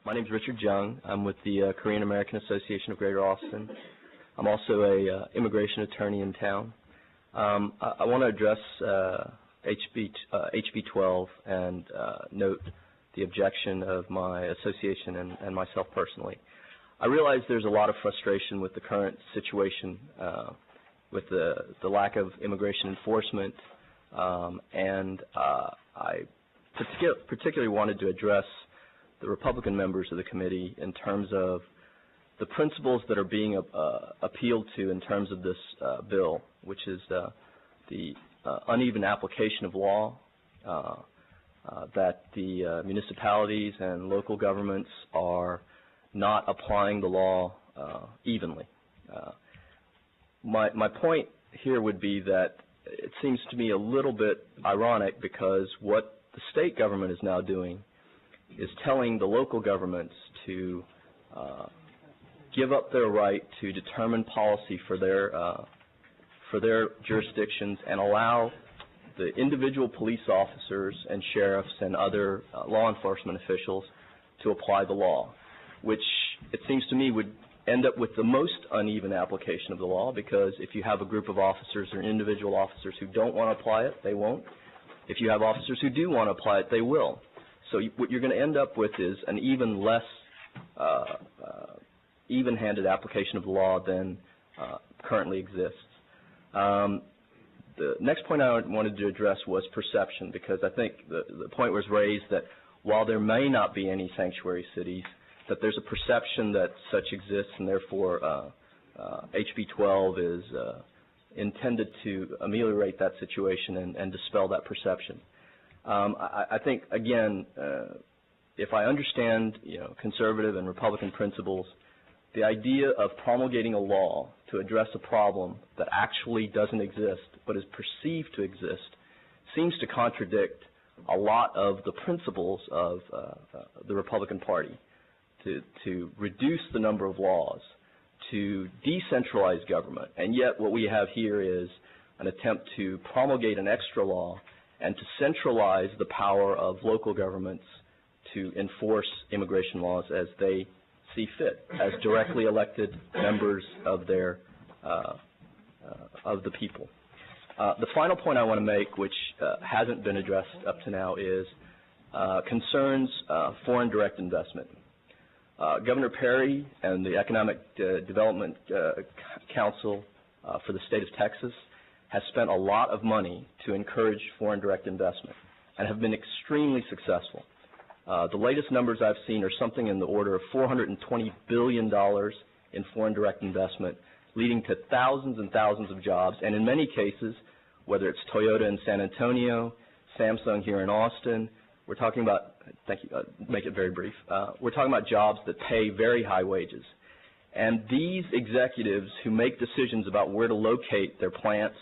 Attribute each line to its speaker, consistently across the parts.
Speaker 1: My name is Richard Jung. I'm with the Korean American Association of Greater Austin. I'm also a immigration attorney in town. I want to address HB 12 and note the objection of my association and myself personally. I realize there's a lot of frustration with the current situation, with the lack of immigration enforcement, and I particularly wanted to address the Republican members of the committee in terms of the principles that are being appealed to in terms of this bill, which is the uneven application of law, that the municipalities and local governments are not applying the law evenly. My point here would be that it seems to me a little bit ironic because what the state government is now doing is telling the local governments to give up their right to determine policy for their jurisdictions and allow the individual police officers and sheriffs and other law enforcement officials to apply the law, which it seems to me would end up with the most uneven application of the law, because if you have a group of officers or individual officers who don't want to apply it, they won't. If you have officers who do want to apply it, they will. So what you're going to end up with is an even less even-handed application of the law than currently exists. The next point I wanted to address was perception, because I think the point was raised that while there may not be any sanctuary cities, that there's a perception that such exists, and therefore HB 12 is intended to ameliorate that situation and dispel that perception. I think, again, if I understand, conservative and Republican principles, the idea of promulgating a law to address a problem that actually doesn't exist but is perceived to exist seems to contradict a lot of the principles of the Republican Party, to reduce the number of laws, to decentralize government, and yet what we have here is an attempt to promulgate an extra law and to centralize the power of local governments to enforce immigration laws as they see fit, as directly elected members of their of the people. The final point I want to make, which hasn't been addressed up to now, is concerns foreign direct investment. Governor Perry and the Economic Development Council for the state of Texas has spent a lot of money to encourage foreign direct investment and have been extremely successful. The latest numbers I've seen are something in the order of $420 billion in foreign direct investment, leading to thousands and thousands of jobs, and in many cases, whether it's Toyota in San Antonio, Samsung here in Austin, we're talking about, thank you, make it very brief, we're talking about jobs that pay very high wages. And these executives who make decisions about where to locate their plants,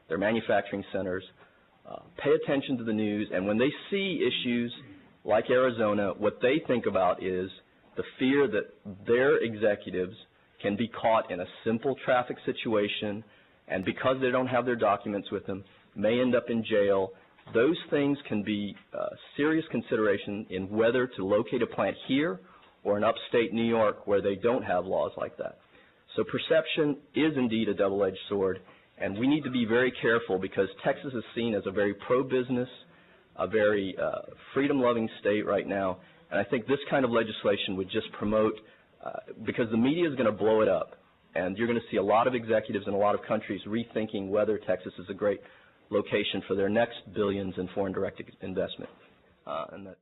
Speaker 1: their manufacturing centers, pay attention to the news, and when they see issues like Arizona, what they think about is the fear that their executives can be caught in a simple traffic situation, and because they don't have their documents with them, may end up in jail. Those things can be serious consideration in whether to locate a plant here or in upstate New York where they don't have laws like that. So perception is indeed a double-edged sword, and we need to be very careful because Texas is seen as a very pro-business, a very freedom-loving state right now, and I think this kind of legislation would just promote, because the media is going to blow it up, and you're going to see a lot of executives in a lot of countries rethinking whether Texas is a great location for their next billions in foreign direct investment. And that